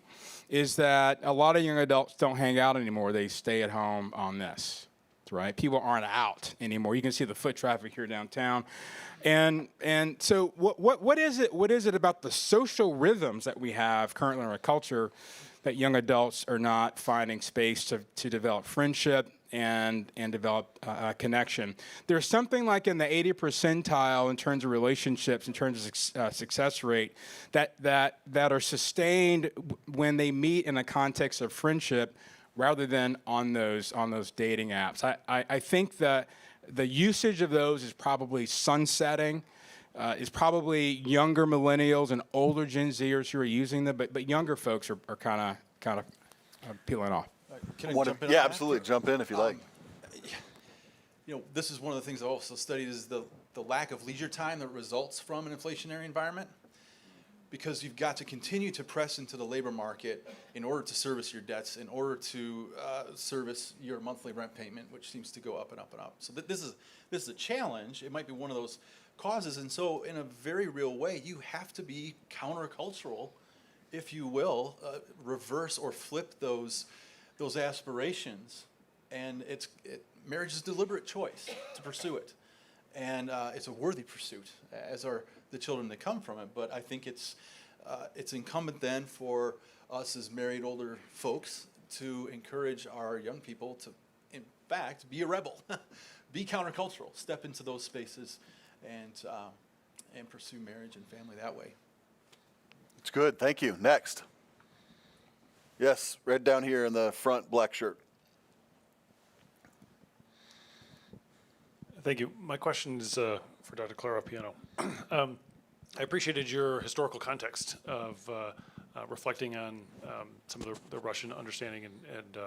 is that a lot of young adults don't hang out anymore. They stay at home on this, right? People aren't out anymore. You can see the foot traffic here downtown. And so what is it about the social rhythms that we have currently in our culture that young adults are not finding space to develop friendship and develop a connection? There's something like in the 80th percentile in terms of relationships, in terms of success rate, that are sustained when they meet in a context of friendship rather than on those dating apps. I think that the usage of those is probably sunsetting. Is probably younger millennials and older Gen Zers who are using them, but younger folks are kind of peeling off. Can I jump in? Yeah, on that? absolutely. Jump in if you like. This is one of the things I also studied is the lack of leisure time that results from an inflationary environment, because you've got to continue to press into the labor market in order to service your debts, in order to service your monthly rent payment, which seems to go up and up and up. So this is a challenge. It might be one of those causes, and so in a very real way, you have to be countercultural, if you will, reverse or flip those aspirations. And marriage is a deliberate choice to pursue it, and it's a worthy pursuit, as are the children that come from it. But I think it's incumbent then for us as married older folks to encourage our young people to, in fact, be a rebel, be countercultural, step into those spaces, and pursue marriage and family that way. It's good. Thank you. Next. Yes, red down here in the front, black shirt. Thank you. My question is for Dr. Clara Piano. I appreciated your historical context of reflecting on some of the Russian understanding and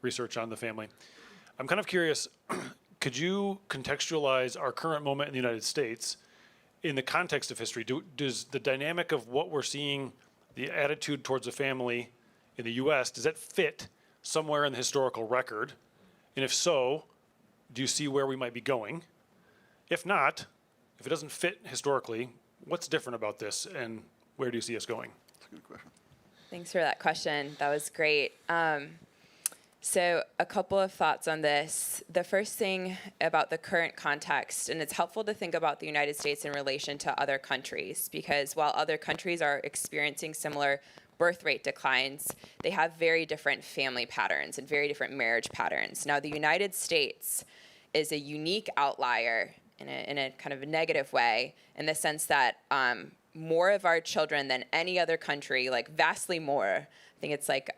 research on the family. I'm kind of curious, could you contextualize our current moment in the United States in the context of history? Does the dynamic of what we're seeing, the attitude towards a family, in the U.S., does that fit somewhere in the historical record? And if so, do you see where we might be going? If not, if it doesn't fit historically, what's different about this, and where do you see us going? That's a good question. Thanks for that question. That was great. So a couple of thoughts on this. The first thing about the current context, and it's helpful to think about the United States in relation to other countries, because while other countries are experiencing similar birth rate declines, they have very different family patterns and very different marriage patterns. Now, the United States is a unique outlier in a kind of a negative way, in the sense that more of our children than any other country, like vastly more, I think it's like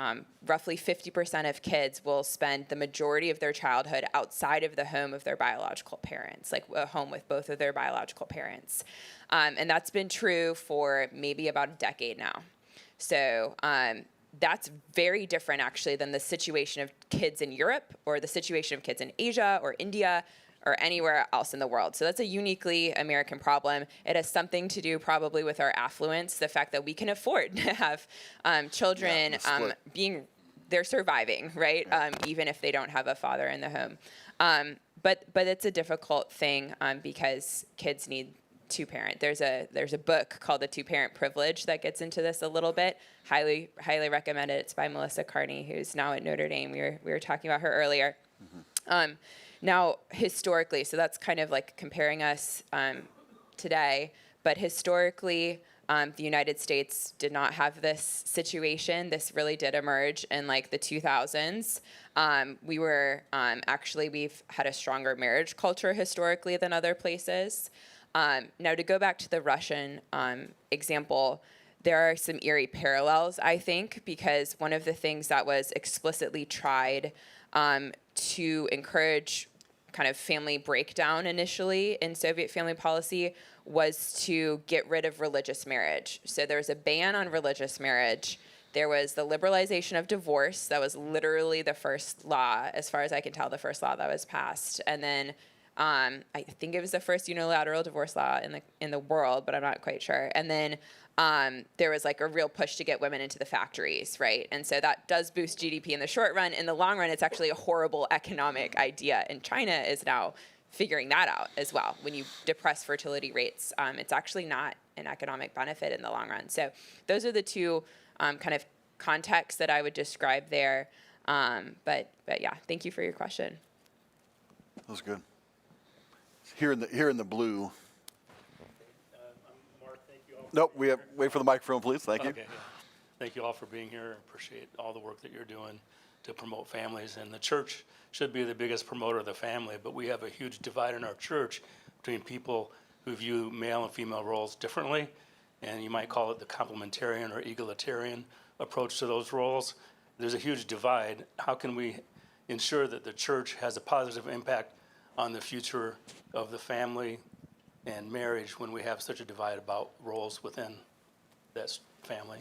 roughly 50% of kids will spend the majority of their childhood outside of the home of their biological parents, like a home with both of their biological parents. And that's been true for maybe about a decade now. So that's very different, actually, than the situation of kids in Europe or the situation of kids in Asia or India or anywhere else in the world. So that's a uniquely American problem. It has something to do probably with our affluence, the fact that we can afford to have children they're surviving, right? Even if they don't have a father in the home. But it's a difficult thing because kids need two-parent. There's a book called The Two-Parent Privilege that gets into this a little bit. Highly recommend it. It's by Melissa Carney, who's now at Notre Dame. We were talking about her earlier. Mm-hmm. Now, historically, so that's kind of like comparing us today, but historically, the United States did not have this situation. This really did emerge in like the 2000s. We were, we've had a stronger marriage culture historically than other places. Now, to go back to the Russian example, there are some eerie parallels, I think, because one of the things that was explicitly tried to encourage kind of family breakdown initially in Soviet family policy was to get rid of religious marriage. So there was a ban on religious marriage. There was the liberalization of divorce. That was literally the first law, as far as I can tell, the first law that was passed. And then I think it was the first unilateral divorce law in the world, but I'm not quite sure. And then there was like a real push to get women into the factories, right? And so that does boost GDP in the short run. In the long run, it's actually a horrible economic idea. And China is now figuring that out as well. When you depress fertility rates, it's actually not an economic benefit in the long run. So those are the two kind of contexts that I would describe there. But yeah, thank you for your question. That was good. Here in the blue. Mark, thank you all. Nope, wait for the microphone, please. Thank you. Okay, yeah. Thank you all for being here. Appreciate all the work that you're doing to promote families. And the church should be the biggest promoter of the family, but we have a huge divide in our church between people who view male and female roles differently, and you might call it the complementarian or egalitarian approach to those roles. There's a huge divide. How can we ensure that the church has a positive impact on the future of the family and marriage when we have such a divide about roles within that family?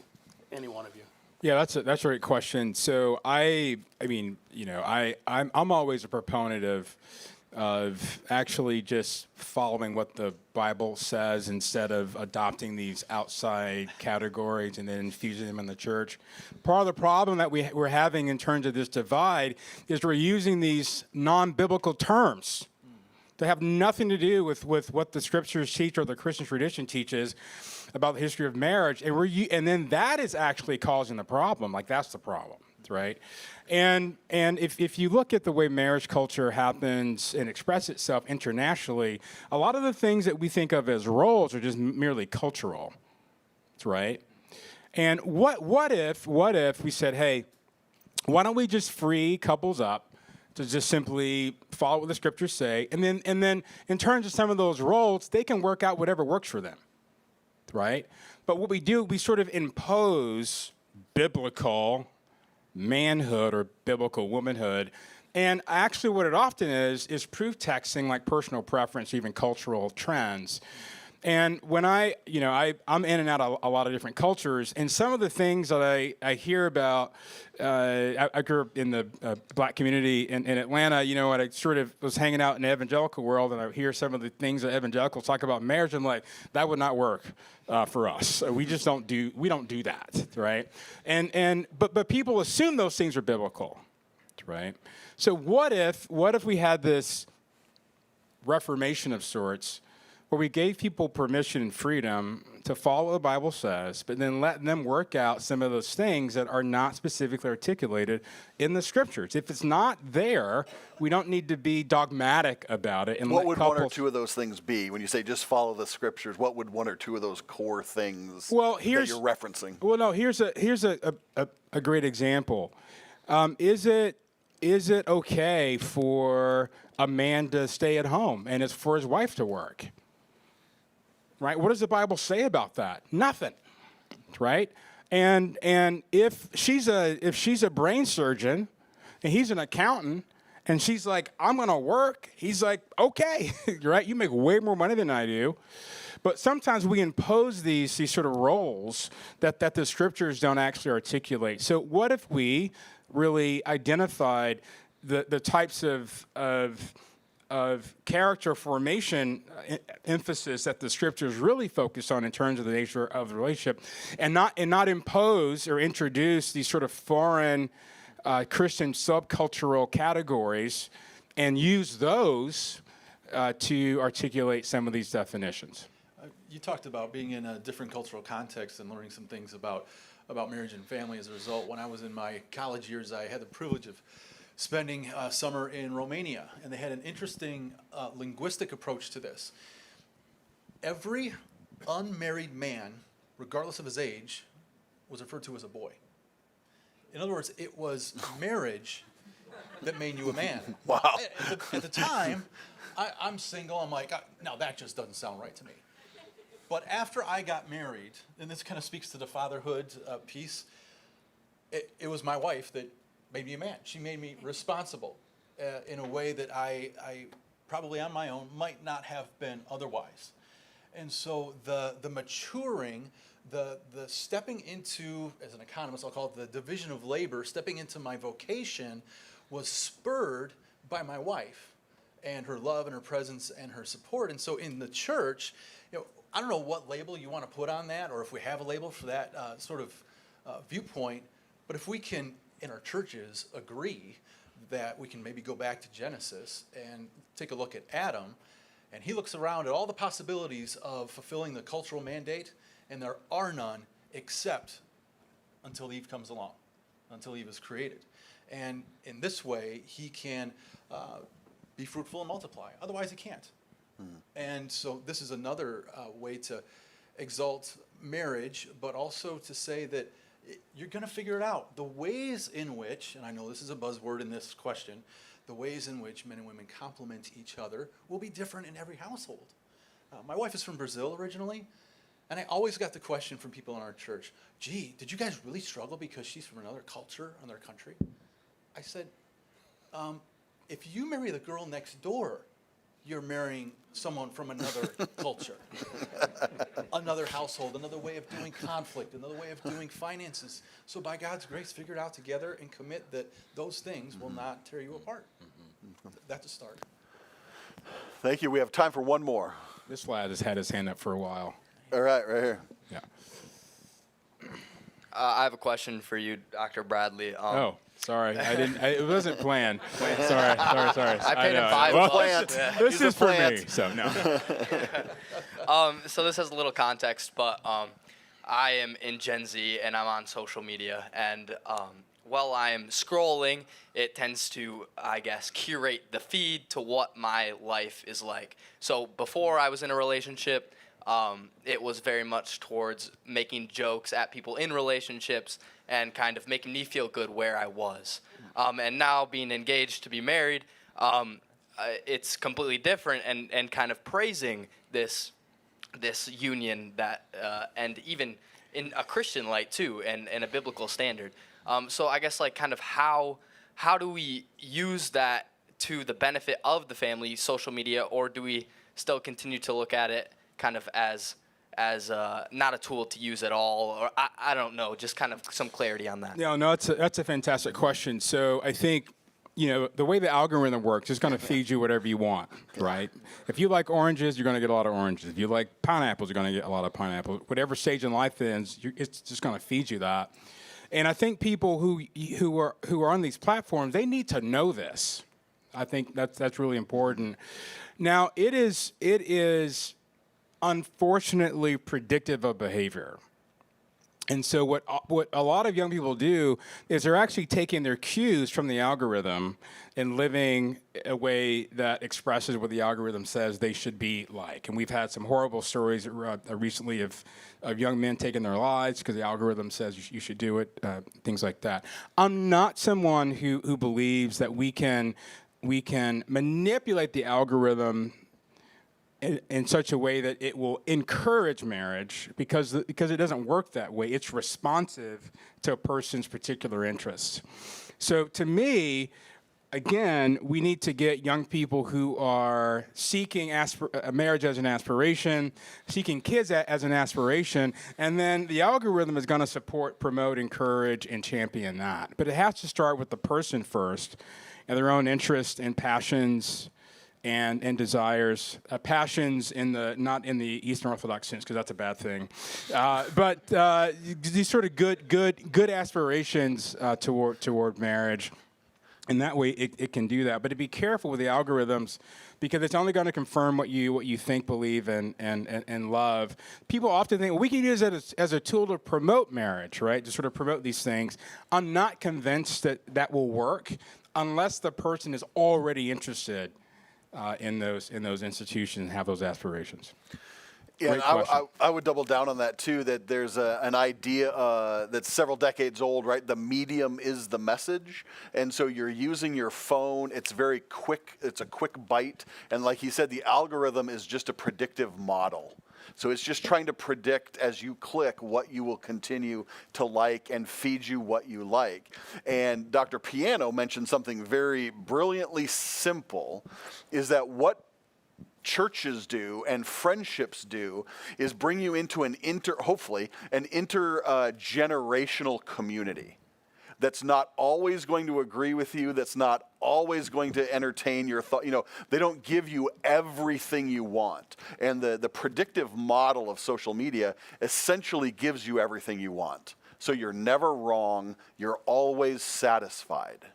Any one of you. Yeah, that's a great question. So I'm always a proponent of actually just following what the Bible says instead of adopting these outside categories and then infusing them in the church. Part of the problem that we're having in terms of this divide is we're using these non-biblical terms that have nothing to do with what the scriptures teach or the Christian tradition teaches about the history of marriage, and then that is actually causing the problem. Like, that's the problem, right? And if you look at the way marriage culture happens and expresses itself internationally, a lot of the things that we think of as roles are just merely cultural, right? And what if we said, hey, why don't we just free couples up to just simply follow what the scriptures say, and then in terms of some of those roles, they can work out whatever works for them, right? But what we do, we sort of impose biblical manhood or biblical womanhood, and actually what it often is proof texting, like personal preference, even cultural trends. And when I'm in and out of a lot of different cultures, and some of the things that I hear about, I grew up in the black community in Atlanta, and I sort of was hanging out in the evangelical world, and I hear some of the things that evangelicals talk about marriage, and like, that would not work for us. We just don't do that, right? But people assume those things are biblical, right? So what if we had this reformation of sorts, where we gave people permission and freedom to follow what the Bible says, but then let them work out some of those things that are not specifically articulated in the Scriptures. If it's not there, we don't need to be dogmatic about it. And what would one or two of those things be? When you say just follow the Scriptures, what would one or two of those core things that you're referencing? Well, no, here's a great example. Is it okay for a man to stay at home and it's for his wife to work? Right? What does the Bible say about that? Nothing. Right? And if she's a brain surgeon and he's an accountant and she's like, I'm gonna work, he's like, okay, right? You make way more money than I do. But sometimes we impose these sort of roles that the Scriptures don't actually articulate. So what if we really identified the types of character formation emphasis that the Scriptures really focus on in terms of the nature of the relationship, and not impose or introduce these sort of foreign Christian subcultural categories, and use those to articulate some of these definitions. You talked about being in a different cultural context and learning some things about marriage and family as a result. When I was in my college years, I had the privilege of spending summer in Romania, and they had an interesting linguistic approach to this. Every unmarried man, regardless of his age, was referred to as a boy. In other words, it was marriage that made you a man. Wow. At the time, I'm single. I'm like, no, that just doesn't sound right to me. But after I got married, and this kind of speaks to the fatherhood piece, it was my wife that made me a man. She made me responsible in a way that I probably on my own might not have been otherwise. And so the maturing, the stepping into, as an economist, I'll call it the division of labor, stepping into my vocation was spurred by my wife and her love and her presence and her support. And so in the church, I don't know what label you want to put on that, or if we have a label for that sort of viewpoint, but if we can, in our churches, agree that we can maybe go back to Genesis and take a look at Adam, and he looks around at all the possibilities of fulfilling the cultural mandate, and there are none except until Eve comes along, until Eve is created. And in this way, he can be fruitful and multiply. Otherwise, he can't. And so this is another way to exalt marriage, but also to say that you're going to figure it out. The ways in which, and I know this is a buzzword in this question, the ways in which men and women complement each other will be different in every household. My wife is from Brazil originally, and I always got the question from people in our church, gee, did you guys really struggle because she's from another culture, another country? I said, if you marry the girl next door, you're marrying someone from another culture, another household, another way of doing conflict, another way of doing finances. So by God's grace, figure it out together and commit that those things will not tear you apart. That's a start. Thank you. We have time for one more. This lad has had his hand up for a while. All right, right here. Yeah. I have a question for you, Dr. Bradley. Sorry, I didn't. It wasn't planned. Sorry. I paid him $5. This is for plant. me, so no. So this has a little context, but I am in Gen Z and I'm on social media, and while I am scrolling, it tends to, I guess, curate the feed to what my life is like. So before I was in a relationship, it was very much towards making jokes at people in relationships and kind of making me feel good where I was. And now being engaged to be married, it's completely different and kind of praising this union that, and even in a Christian light too, and a biblical standard. So I guess like kind of how do we use that to the benefit of the family, social media, or do we still continue to look at it kind of as not a tool to use at all, or I don't know, just kind of some clarity on that. No, that's a fantastic question. So I think, the way the algorithm works is going to feed you whatever you want, right? If you like oranges, you're going to get a lot of oranges. If you like pineapples, you're going to get a lot of pineapples. Whatever stage in life is, it's just going to feed you that. And I think people who are on these platforms, they need to know this. I think that's really important. Now, it is unfortunately predictive of behavior. And so what a lot of young people do is they're actually taking their cues from the algorithm and living a way that expresses what the algorithm says they should be like. And we've had some horrible stories recently of young men taking their lives because the algorithm says you should do it, things like that. I'm not someone who believes that we can manipulate the algorithm in such a way that it will encourage marriage because it doesn't work that way. It's responsive to a person's particular interests. So to me, again, we need to get young people who are seeking marriage as an aspiration, seeking kids as an aspiration, and then the algorithm is going to support, promote, encourage, and champion that. But it has to start with the person first and their own interests and passions and desires, passions not in the Eastern Orthodox sense, because that's a bad thing, but these sort of good aspirations toward marriage, and that way it can do that. But to be careful with the algorithms, because it's only going to confirm what you think, believe, and love. People often think, well, we can use it as a tool to promote marriage, right? To sort of promote these things. I'm not convinced that will work unless the person is already interested in those institutions and have those aspirations. Yeah, and I would double down on that too, that there's an idea that's several decades old, right? The medium is the message. And so you're using your phone. It's very quick. It's a quick bite. And like he said, the algorithm is just a predictive model. So it's just trying to predict as you click what you will continue to like and feed you what you like. And Dr. Piano mentioned something very brilliantly simple, is that what churches do and friendships do is bring you into hopefully an intergenerational community that's not always going to agree with you, that's not always going to entertain your thought. They don't give you everything you want. And the predictive model of social media essentially gives you everything you want. So you're never wrong, you're always satisfied.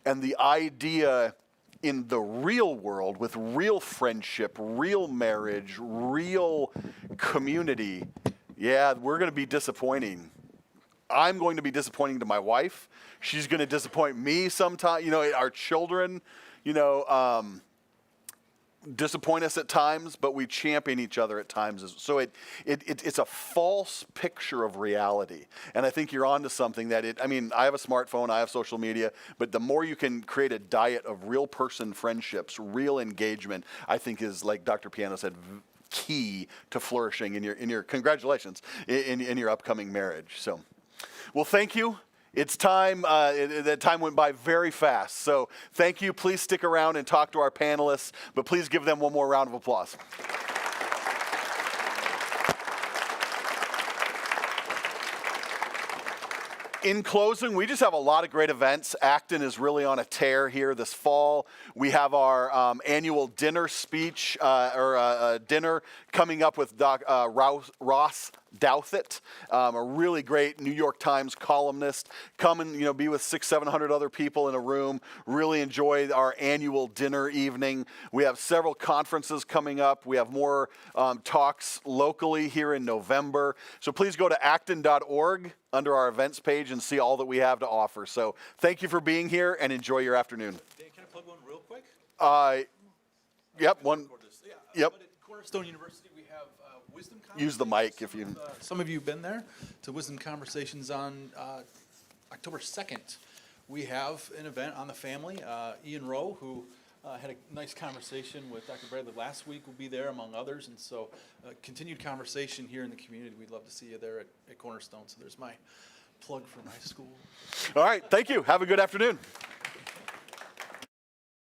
And the idea in the real world, with real friendship, real marriage, real community, yeah, we're going to be disappointing. I'm going to be disappointing to my wife. She's going to disappoint me sometime. Our children, disappoint us at times, but we champion each other at times. So it's a false picture of reality. And I think you're onto something that I have a smartphone, I have social media, but the more you can create a diet of real person friendships, real engagement, I think is, like Dr. Piano said, key to flourishing in your congratulations, in your upcoming marriage. So, well, thank you. It's time. That time went by very fast. So thank you. Please stick around and talk to our panelists, but please give them one more round of applause. In closing, we just have a lot of great events. Acton is really on a tear here this fall. We have our annual dinner speech, dinner coming up with Ross Douthat, a really great New York Times columnist. Come and be with 600-700 other people in a room. Really enjoy our annual dinner evening. We have several conferences coming up. We have more talks locally here in November. So please go to acton.org under our events page and see all that we have to offer. So thank you for being here and enjoy your afternoon. Dan, can I plug one real quick? Yep. One. Yep. But at Cornerstone University, we have wisdom conversations. Use the mic if you. Some of you have been there to Wisdom Conversations on October 2nd. We have an event on the family. Ian Rowe, who had a nice conversation with Dr. Bradley last week, will be there among others. And so continued conversation here in the community. We'd love to see you there at Cornerstone. So there's my plug for my school. All right. Thank you. Have a good afternoon.